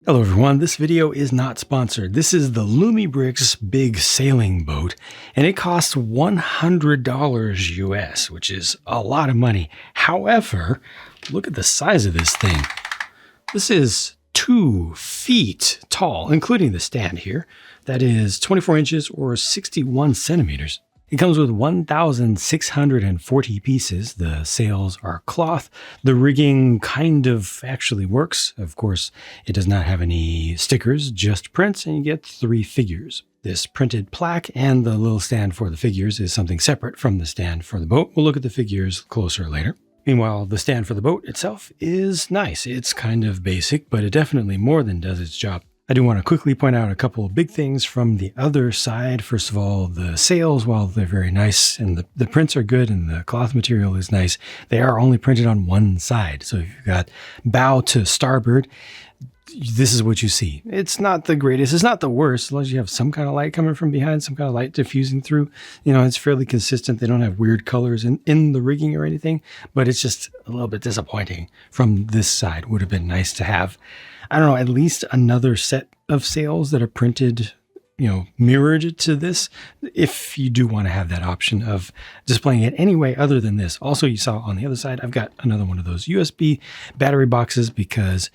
Hello everyone, this video is not sponsored. This is the LUMIBRICKS big sailing boat, and it costs $100 US, which is a lot of money. However, look at the size of this thing. This is 2 feet tall, including the stand here. That is 24 inches or 61 centimeters. It comes with 1,640 pieces. The sails are cloth. The rigging kind of actually works. Of course, it does not have any stickers, just prints, and you get 3 figures. This printed plaque and the little stand for the figures is something separate from the stand for the boat. We'll look at the figures closer later. Meanwhile, the stand for the boat itself is nice. It's kind of basic, but it definitely more than does its job. I do want to quickly point out a couple of big things from the other side. First of all, the sails, while they're very nice and the prints are good and the cloth material is nice, they are only printed on one side. So if you've got bow to starboard, this is what you see. It's not the greatest. It's not the worst, as long as you have some kind of light coming from behind, some kind of light diffusing through. You know, it's fairly consistent. They don't have weird colors in the rigging or anything, but it's just a little bit disappointing from this side. Would have been nice to have, I don't know, at least another set of sails that are printed, you know, mirrored to this, if you do want to have that option of displaying it any way other than this. Also, you saw on the other side, I've got another one of those USB battery boxes because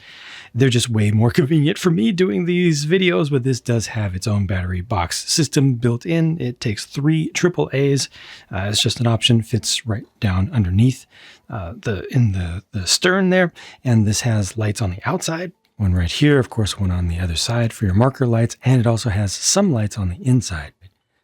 they're just way more convenient for me doing these videos, but this does have its own battery box system built in. It takes 3 AAAs. It's just an option, fits right down underneath in the stern there. And this has lights on the outside. One right here, of course, one on the other side for your marker lights, and it also has some lights on the inside.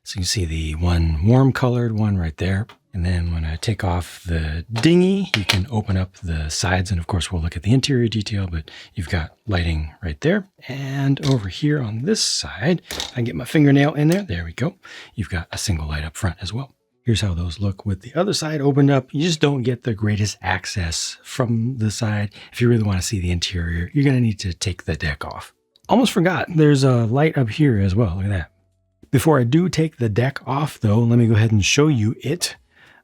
So you can see the one warm colored one right there. And then when I take off the dinghy, you can open up the sides, and of course we'll look at the interior detail, but you've got lighting right there. And over here on this side, I can get my fingernail in there. There we go. You've got a single light up front as well. Here's how those look with the other side opened up. You just don't get the greatest access from the side. If you really want to see the interior, you're going to need to take the deck off. Almost forgot, there's a light up here as well. Look at that. Before I do take the deck off though, let me go ahead and show you it.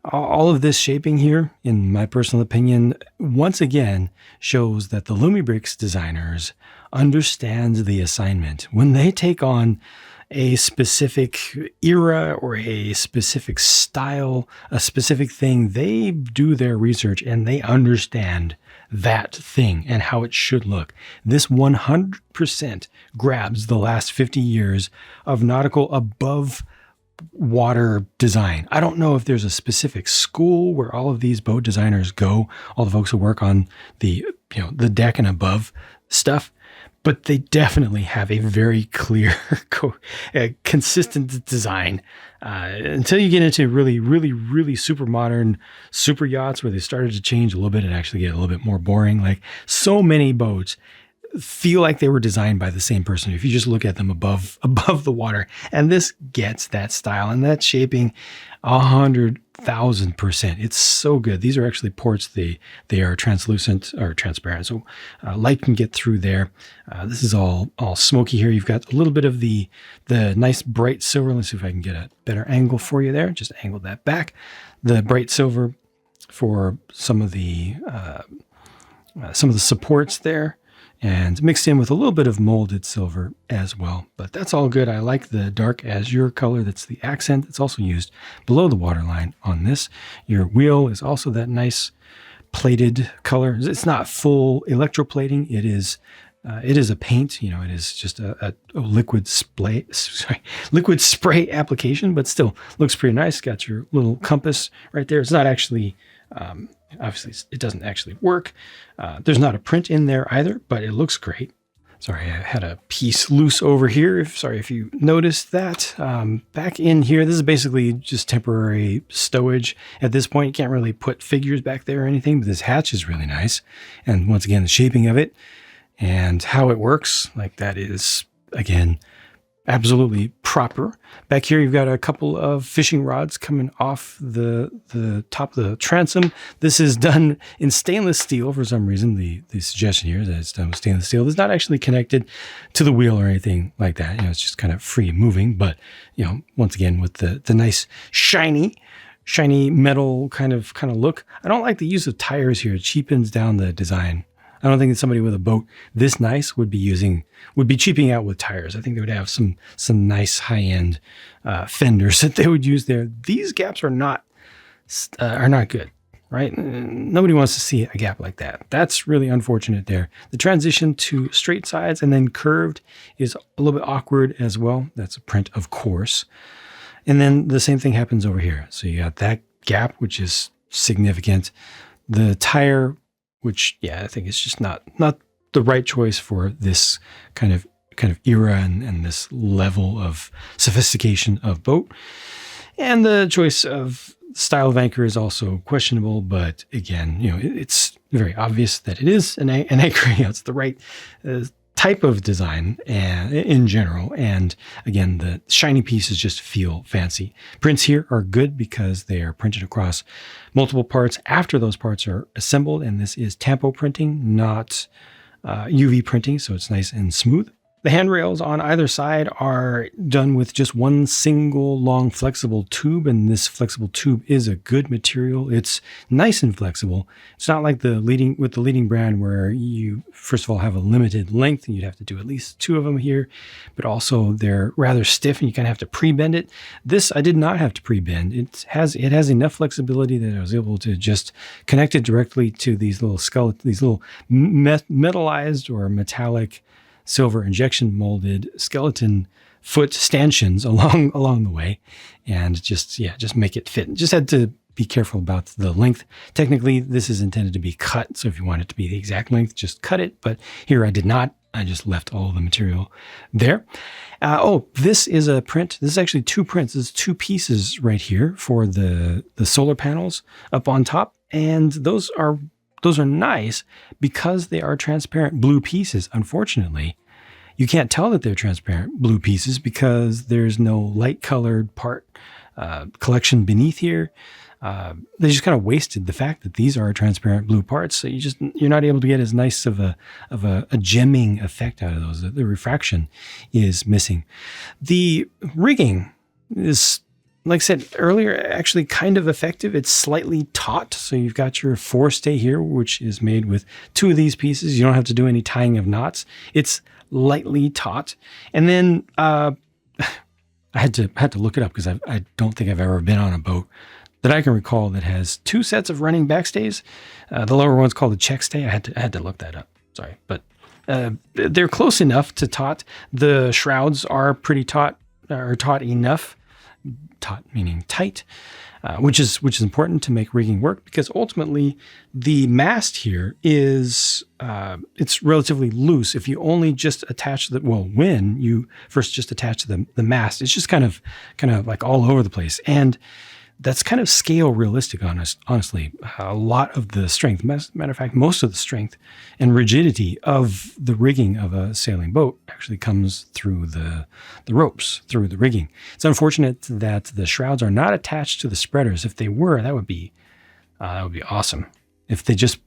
All of this shaping here, in my personal opinion, once again shows that the LUMIBRICKS designers understand the assignment. When they take on a specific era or a specific style, a specific thing, they do their research and they understand that thing and how it should look. This 100% grabs the last 50 years of nautical above water design. I don't know if there's a specific school where all of these boat designers go, all the folks who work on the deck and above stuff, but they definitely have a very clear, consistent design. Until you get into really super modern super yachts where they started to change a little bit and actually get a little bit more boring. Like, so many boats feel like they were designed by the same person if you just look at them above the water. And this gets that style and that shaping 100,000%. It's so good. These are actually ports. They are translucent or transparent, so light can get through there. This is all smoky here. You've got a little bit of the nice bright silver. Let's see if I can get a better angle for you there. Just angle that back. The bright silver for some of the supports there, and mixed in with a little bit of molded silver as well. But that's all good. I like the dark azure color. That's the accent that's also used below the waterline on this. Your wheel is also that nice plated color. It's not full electroplating. It is a paint. You know, it is just a liquid spray application, but still looks pretty nice. Got your little compass right there. It's not actually obviously it doesn't actually work. There's not a print in there either, but it looks great. Sorry, I had a piece loose over here. Sorry if you noticed that. Back in here, this is basically just temporary stowage. At this point, you can't really put figures back there or anything, but this hatch is really nice. And once again, the shaping of it and how it works, like, that is, again, absolutely proper. Back here, you've got a couple of fishing rods coming off the top of the transom. This is done in stainless steel for some reason. The suggestion here is that it's done with stainless steel. It's not actually connected to the wheel or anything like that. You know, it's just kind of free moving, but, you know, once again, with the nice shiny metal kind of look. I don't like the use of tires here. It cheapens down the design I don't think that somebody with a boat this nice would be cheaping out with tires. I think they would have some nice high-end fenders that they would use there. These gaps are not good, right? Nobody wants to see a gap like that. That's really unfortunate there. The transition to straight sides and then curved is a little bit awkward as well. That's a print, of course. And then the same thing happens over here. So you got that gap, which is significant. The tire, which, yeah, I think it's just not the right choice for this kind of era and this level of sophistication of boat. And the choice of style of anchor is also questionable, but again, it's very obvious that it is an anchor. It's the right type of design and in general. And again, the shiny pieces just feel fancy. Prints here are good because they are printed across multiple parts after those parts are assembled. And this is tampo printing, not UV printing. So it's nice and smooth. The handrails on either side are done with just one single long flexible tube, and this flexible tube is a good material. It's nice and flexible. It's not like the leading brand where you first of all have a limited length and you'd have to do at least 2 of them here, but also they're rather stiff and you kind of have to pre-bend it. This I did not have to pre-bend. It has enough flexibility that I was able to just connect it directly to these little metallized or metallic silver injection molded skeleton foot stanchions along the way, and just make it fit. Just had to be careful about the length. Technically, this is intended to be cut, so if you want it to be the exact length, just cut it. But here I did not. I just left all the material there. This is a print. This is actually 2 prints. This is 2 pieces right here for the solar panels up on top, and those are nice because they are transparent blue pieces. Unfortunately, you can't tell that they're transparent blue pieces because there's no light colored part collection beneath here. They just kind of wasted the fact that these are transparent blue parts. So you're not able to get as nice of a gemming effect out of those. The refraction is missing. The rigging is, like I said earlier, actually kind of effective. It's slightly taut. So you've got your forestay here, which is made with 2 of these pieces. You don't have to do any tying of knots. It's lightly taut. And then I had to look it up because I don't think I've ever been on a boat that I can recall that has 2 sets of running backstays. The lower one's called a check stay. I had to look that up. Sorry, but they're close enough to taut. The shrouds are pretty taut, or taut enough. Taut meaning tight, which is important to make rigging work, because ultimately the mast here is it's relatively loose. If you only just attach when you first just attach the mast, it's just kind of like all over the place, and that's kind of scale realistic. Honestly, a lot of the strength, matter of fact, most of the strength and rigidity of the rigging of a sailing boat actually comes through the ropes, through the rigging. It's unfortunate that the shrouds are not attached to the spreaders. If they were, that would be awesome. If they just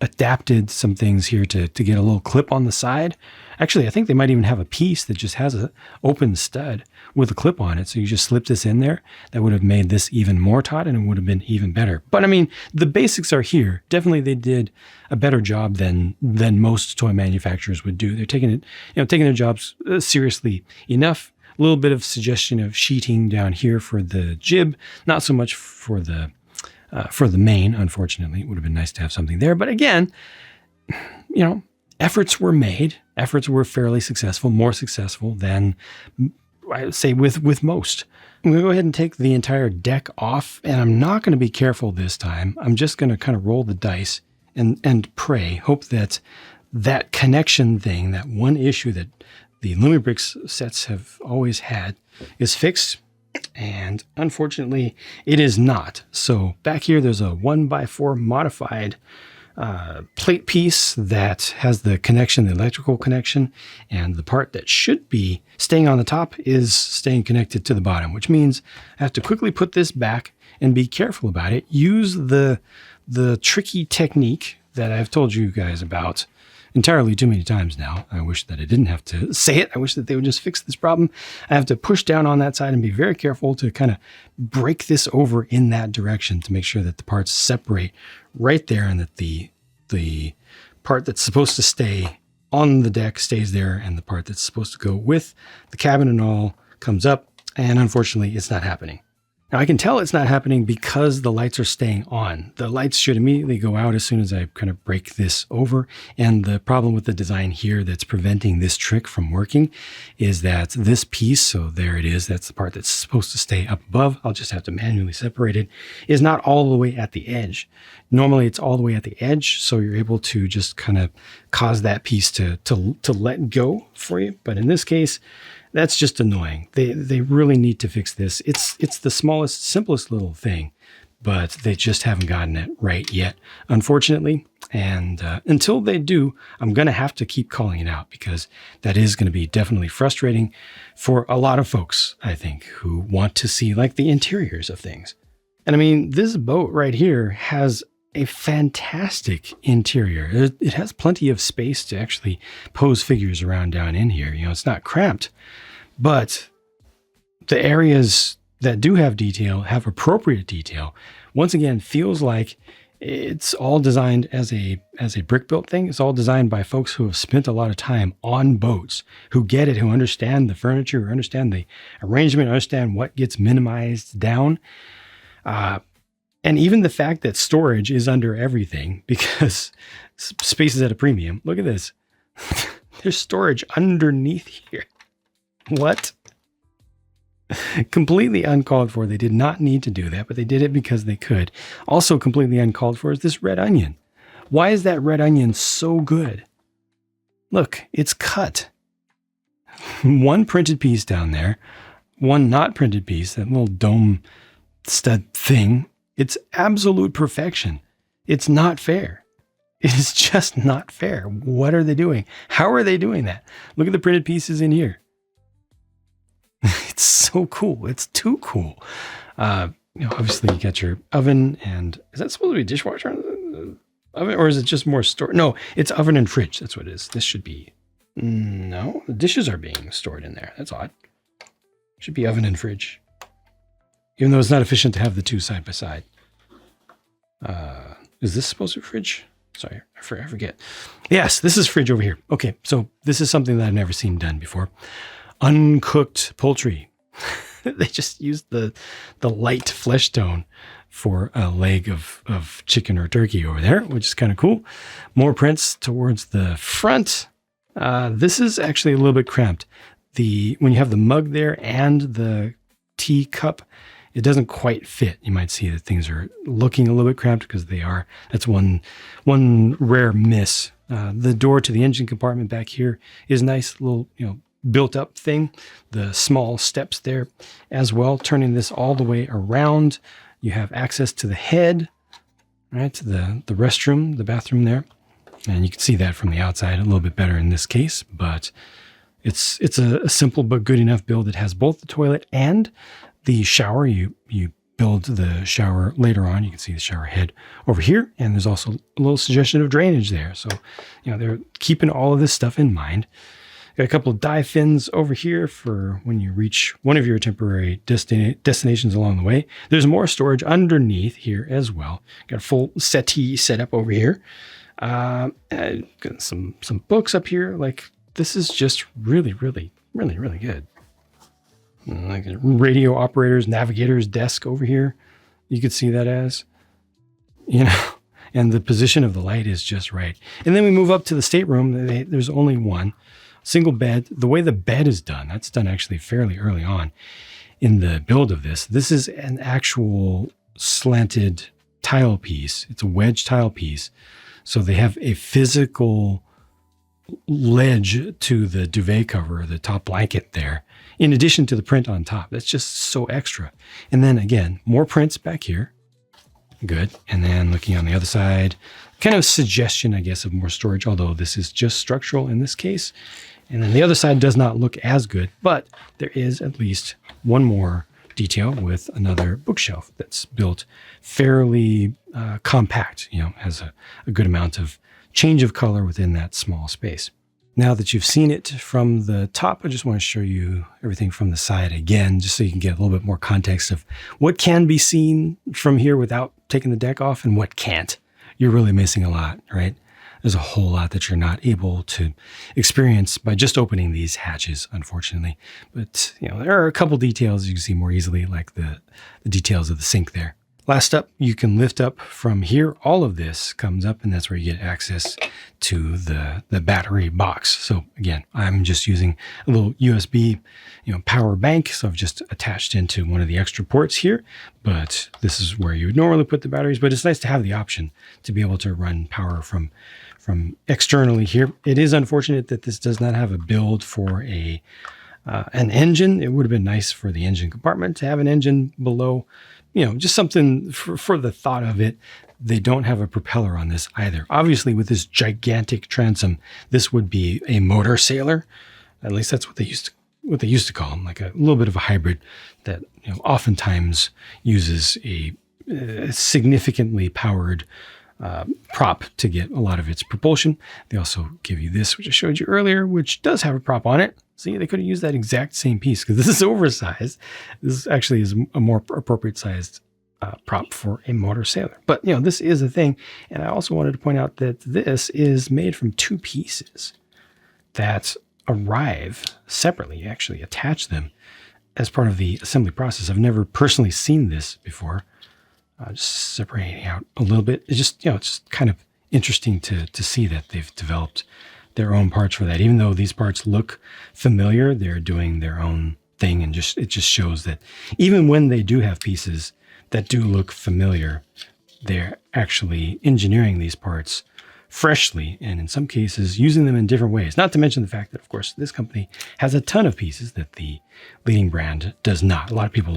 adapted some things here to get a little clip on the side. Actually, I think they might even have a piece that just has an open stud with a clip on it. So you just slip this in there. That would have made this even more taut, and it would have been even better. But I mean, the basics are here. Definitely they did a better job than most toy manufacturers would do. They're taking their jobs seriously enough. A little bit of suggestion of sheeting down here for the jib, not so much for the main. Unfortunately, it would have been nice to have something there. But again, efforts were made. Efforts were fairly successful, more successful than I would say with most. I'm going to go ahead and take the entire deck off, and I'm not going to be careful this time. I'm just going to kind of roll the dice and pray, hope that connection thing, that one issue that the LUMIBRICKS sets have always had, is fixed. And unfortunately, it is not. So back here, there's a 1x4 modified plate piece that has the connection, the electrical connection, and the part that should be staying on the top is staying connected to the bottom, which means I have to quickly put this back and be careful about it. Use the tricky technique that I've told you guys about entirely too many times now. I wish that I didn't have to say it. I wish that they would just fix this problem. I have to push down on that side and be very careful to kind of break this over in that direction to make sure that the parts separate right there, and that the part that's supposed to stay on the deck stays there, and the part that's supposed to go with the cabin and all comes up, and unfortunately it's not happening. Now I can tell it's not happening because the lights are staying on. The lights should immediately go out as soon as I kind of break this over. And the problem with the design here that's preventing this trick from working is that this piece, so there it is, that's the part that's supposed to stay up above, I'll just have to manually separate it, is not all the way at the edge. Normally it's all the way at the edge, so you're able to just kind of cause that piece to let go for you. But in this case, that's just annoying. They really need to fix this. It's the smallest, simplest little thing, but they just haven't gotten it right yet, unfortunately. And until they do, I'm going to have to keep calling it out, because that is going to be definitely frustrating for a lot of folks, I think, who want to see like the interiors of things. And I mean, this boat right here has a fantastic interior. It has plenty of space to actually pose figures around down in here. You know, it's not cramped, but the areas that do have detail have appropriate detail. Once again, feels like it's all designed as a brick built thing. It's all designed by folks who have spent a lot of time on boats, who get it, who understand the furniture, who understand the arrangement, understand what gets minimized down. And even the fact that storage is under everything, because space is at a premium. Look at this. There's storage underneath here. What? Completely uncalled for. They did not need to do that, but they did it because they could. Also completely uncalled for is this red onion. Why is that red onion so good? Look, it's cut. One printed piece down there, one not printed piece, that little dome stud thing. It's absolute perfection. It's not fair. It's just not fair. What are they doing? How are they doing that? Look at the printed pieces in here. It's so cool. It's too cool. Obviously you got your oven, and is that supposed to be a dishwasher oven, or is it just more store? No, it's oven and fridge. That's what it is. This should be, no, the dishes are being stored in there. That's odd. Should be oven and fridge. Even though it's not efficient to have the two side by side. Is this supposed to be fridge? Sorry, I forget. Yes, this is fridge over here. Okay, so this is something that I've never seen done before. Uncooked poultry. They just used the light flesh tone for a leg of chicken or turkey over there, which is kind of cool. More prints towards the front. This is actually a little bit cramped. When you have the mug there and the tea cup, it doesn't quite fit. You might see that things are looking a little bit cramped because they are. That's one rare miss. The door to the engine compartment back here is nice, little, built up thing. The small steps there as well, turning this all the way around. You have access to the head, right? To the restroom, the bathroom there. And you can see that from the outside a little bit better in this case, but it's a simple but good enough build. It has both the toilet and the shower. You build the shower later on. You can see the shower head over here, and there's also a little suggestion of drainage there. So, they're keeping all of this stuff in mind. Got a couple of dive fins over here for when you reach one of your temporary destinations along the way. There's more storage underneath here as well. Got a full settee set up over here. Got some books up here. Like, this is just really, really, really, really good. Like a radio operator's navigator's desk over here. You could see that as, and the position of the light is just right. And then we move up to the stateroom. There's only one single bed. The way the bed is done, that's done actually fairly early on in the build of this. This is an actual slanted tile piece. It's a wedge tile piece. So they have a physical ledge to the duvet cover, the top blanket there, in addition to the print on top. That's just so extra. And then again, more prints back here. Good. And then looking on the other side, kind of suggestion, I guess, of more storage, although this is just structural in this case. And then the other side does not look as good, but there is at least one more detail with another bookshelf that's built fairly compact, has a good amount of change of color within that small space. Now that you've seen it from the top, I just want to show you everything from the side again, just so you can get a little bit more context of what can be seen from here without taking the deck off and what can't. You're really missing a lot, right? there's a whole lot that you're not able to experience by just opening these hatches, unfortunately. But there are a couple details you can see more easily, like the details of the sink there. Last up, you can lift up from here. All of this comes up, and that's where you get access to the battery box. So again, I'm just using a little USB power bank. So I've just attached into one of the extra ports here, but this is where you would normally put the batteries. But it's nice to have the option to be able to run power from externally here. It is unfortunate that this does not have a build for an engine. It would have been nice for the engine compartment to have an engine below. Just something for the thought of it. They don't have a propeller on this either. Obviously, with this gigantic transom, this would be a motor sailor. At least that's what they used to call them, like a little bit of a hybrid that oftentimes uses a significantly powered prop to get a lot of its propulsion. They also give you this, which I showed you earlier, which does have a prop on it. See, they could have used that exact same piece because this is oversized. This actually is a more appropriate sized prop for a motor sailor. But this is a thing. And I also wanted to point out that this is made from two pieces that arrive separately. You actually attach them as part of the assembly process. I've never personally seen this before. Just separating out a little bit. It's just, it's just kind of interesting to see that they've developed their own parts for that. Even though these parts look familiar, they're doing their own thing. And it just shows that even when they do have pieces that do look familiar, they're actually engineering these parts freshly, and in some cases using them in different ways. Not to mention the fact that, of course, this company has a ton of pieces that the leading brand does not. A lot of people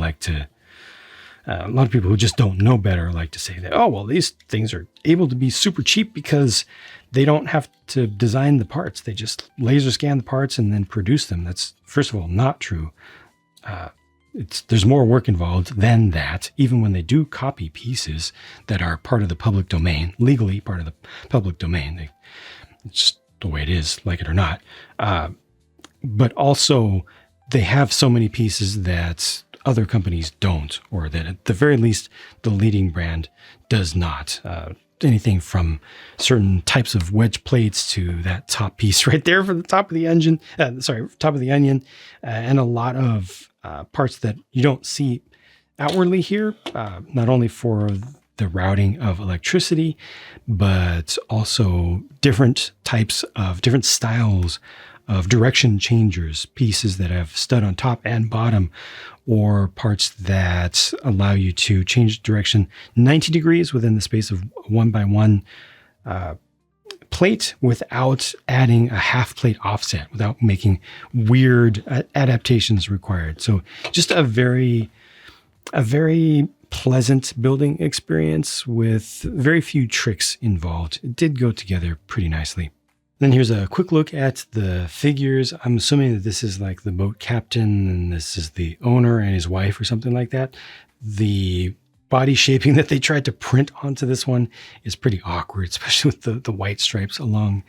who just don't know better like to say that, oh, well, these things are able to be super cheap because they don't have to design the parts. They just laser scan the parts and then produce them. That's, first of all, not true. There's more work involved than that, even when they do copy pieces that are part of the public domain, legally part of the public domain. It's just the way it is, like it or not. But also, they have so many pieces that other companies don't, or that at the very least, the leading brand does not. Anything from certain types of wedge plates to that top piece right there for the top of the engine, top of the onion, and a lot of parts that you don't see outwardly here, not only for the routing of electricity, but also different styles of direction changers, pieces that have stud on top and bottom, or parts that allow you to change direction 90 degrees within the space of 1x1 plate without adding a half plate offset, without making weird adaptations required. So just a very pleasant building experience with very few tricks involved. It did go together pretty nicely. Then here's a quick look at the figures. I'm assuming that this is like the boat captain and this is the owner and his wife or something like that. The body shaping that they tried to print onto this one is pretty awkward, especially with the white stripes along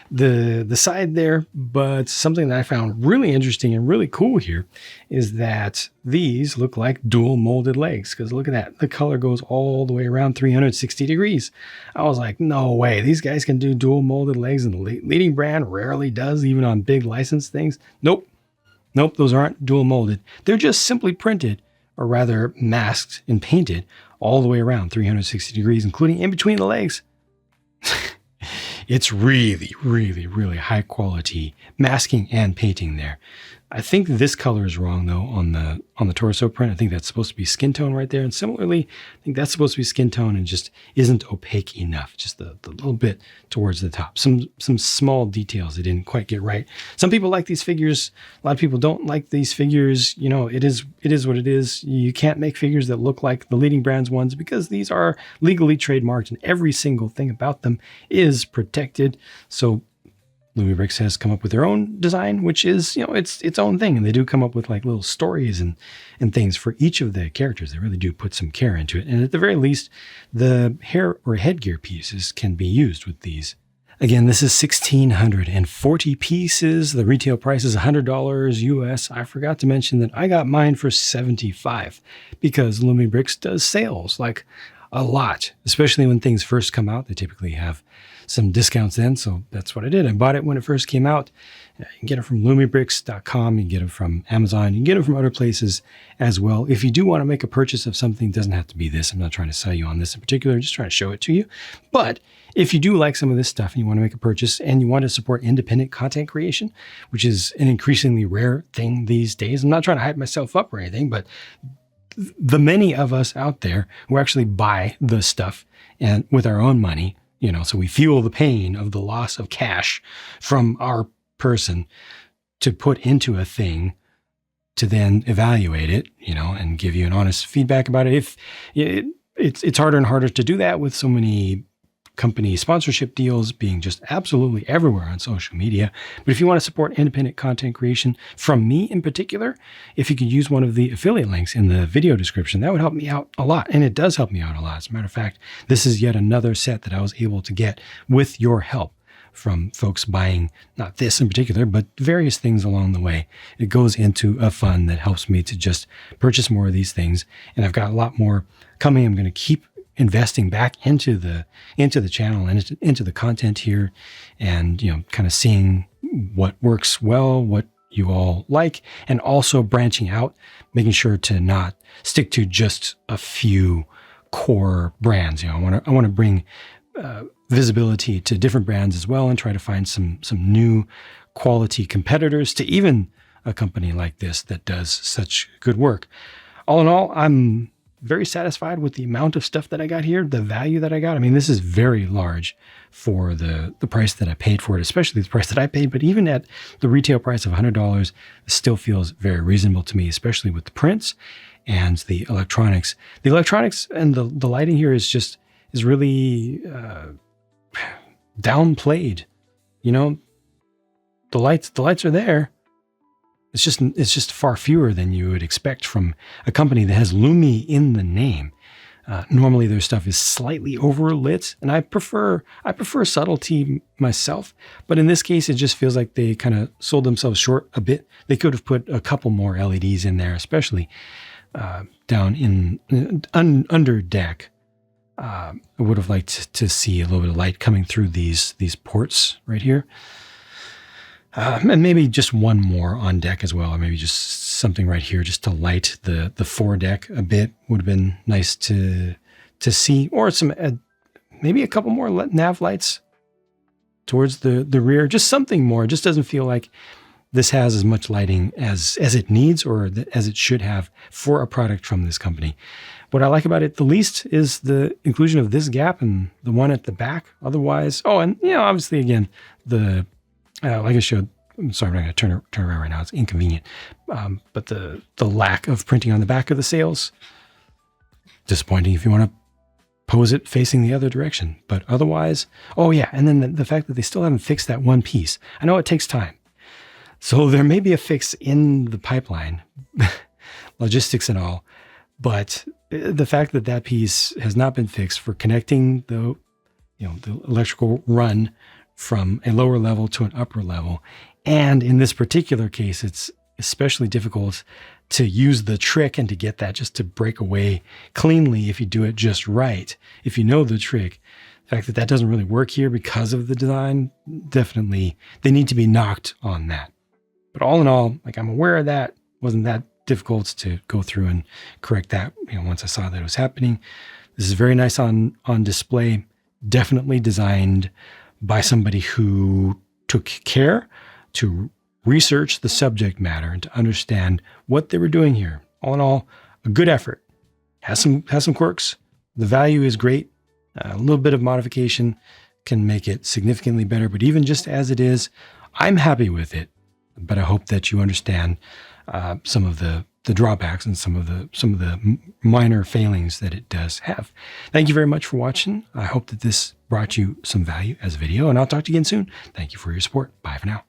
the side there. But something that I found really interesting and really cool here is that these look like dual molded legs, because look at that. The color goes all the way around 360 degrees. I was like, no way. These guys can do dual molded legs, and the leading brand rarely does, even on big licensed things. Nope, those aren't dual molded. They're just simply printed, or rather masked and painted all the way around 360 degrees, including in between the legs. It's really, really, really high quality masking and painting there. I think this color is wrong though on the torso print. I think that's supposed to be skin tone right there. And similarly, I think that's supposed to be skin tone and just isn't opaque enough. Just the little bit towards the top. Some small details they didn't quite get right. Some people like these figures. A lot of people don't like these figures. It is what it is. You can't make figures that look like the leading brand's ones because these are legally trademarked and every single thing about them is protected. So LUMIBRICKS has come up with their own design, which is, its own thing. And they do come up with like little stories and things for each of the characters. They really do put some care into it. And at the very least, the hair or headgear pieces can be used with these. Again, this is 1,640 pieces. The retail price is $100 US. I forgot to mention that I got mine for $75 because LUMIBRICKS does sales. Like, a lot, especially when things first come out. They typically have some discounts then, so that's what I did. I bought it when it first came out. You can get it from LUMIBRICKS.com. You can get it from Amazon. You can get it from other places as well. If you do want to make a purchase of something, it doesn't have to be this. I'm not trying to sell you on this in particular. I'm just trying to show it to you. But if you do like some of this stuff and you want to make a purchase and you want to support independent content creation, which is an increasingly rare thing these days, I'm not trying to hype myself up or anything, but the many of us out there who actually buy the stuff and with our own money, so we feel the pain of the loss of cash from our person to put into a thing to then evaluate it, and give you an honest feedback about it. If it's harder and harder to do that with so many company sponsorship deals being just absolutely everywhere on social media. But if you want to support independent content creation from me in particular, if you could use one of the affiliate links in the video description, that would help me out a lot. And it does help me out a lot. As a matter of fact, this is yet another set that I was able to get with your help from folks buying, not this in particular, but various things along the way. It goes into a fund that helps me to just purchase more of these things. And I've got a lot more coming. I'm going to keep investing back into the channel and into the content here, and kind of seeing what works well, what you all like, and also branching out, making sure to not stick to just a few core brands. I want to bring visibility to different brands as well, and try to find some new quality competitors to even a company like this that does such good work. All in all, I'm very satisfied with the amount of stuff that I got here, the value that I got. I mean, this is very large for the price that I paid for it, especially the price that I paid. But even at the retail price of $100, it still feels very reasonable to me, especially with the prints and the electronics. The electronics and the lighting here is really downplayed. The lights are there. It's just far fewer than you would expect from a company that has Lumi in the name. Normally their stuff is slightly overlit, and I prefer subtlety myself. But in this case, it just feels like they kind of sold themselves short a bit. They could have put a couple more LEDs in there, especially down in under deck. I would have liked to see a little bit of light coming through these ports right here. And maybe just one more on deck as well, or maybe just something right here just to light the foredeck a bit would have been nice to see, or some maybe a couple more nav lights towards the rear, just something more. It just doesn't feel like this has as much lighting as it needs or as it should have for a product from this company. What I like about it the least is the inclusion of this gap and the one at the back. Otherwise, and obviously again, the like I showed, I'm sorry, I'm not going to turn around right now. It's inconvenient. But the lack of printing on the back of the sails, disappointing if you want to pose it facing the other direction. But otherwise, and then the fact that they still haven't fixed that one piece. I know it takes time. So there may be a fix in the pipeline, logistics and all, but the fact that that piece has not been fixed for connecting the electrical run from a lower level to an upper level. And in this particular case, it's especially difficult to use the trick and to get that just to break away cleanly if you do it just right. If you know the trick, the fact that that doesn't really work here because of the design, definitely they need to be knocked on that. But all in all, I'm aware of that. Wasn't that difficult to go through and correct that, once I saw that it was happening. This is very nice on display, definitely designed by somebody who took care to research the subject matter and to understand what they were doing here. All in all, a good effort. Has some quirks. The value is great. A little bit of modification can make it significantly better, but even just as it is, I'm happy with it. But I hope that you understand some of the drawbacks and some of the minor failings that it does have. Thank you very much for watching. I hope that this brought you some value as a video, and I'll talk to you again soon. Thank you for your support. Bye for now.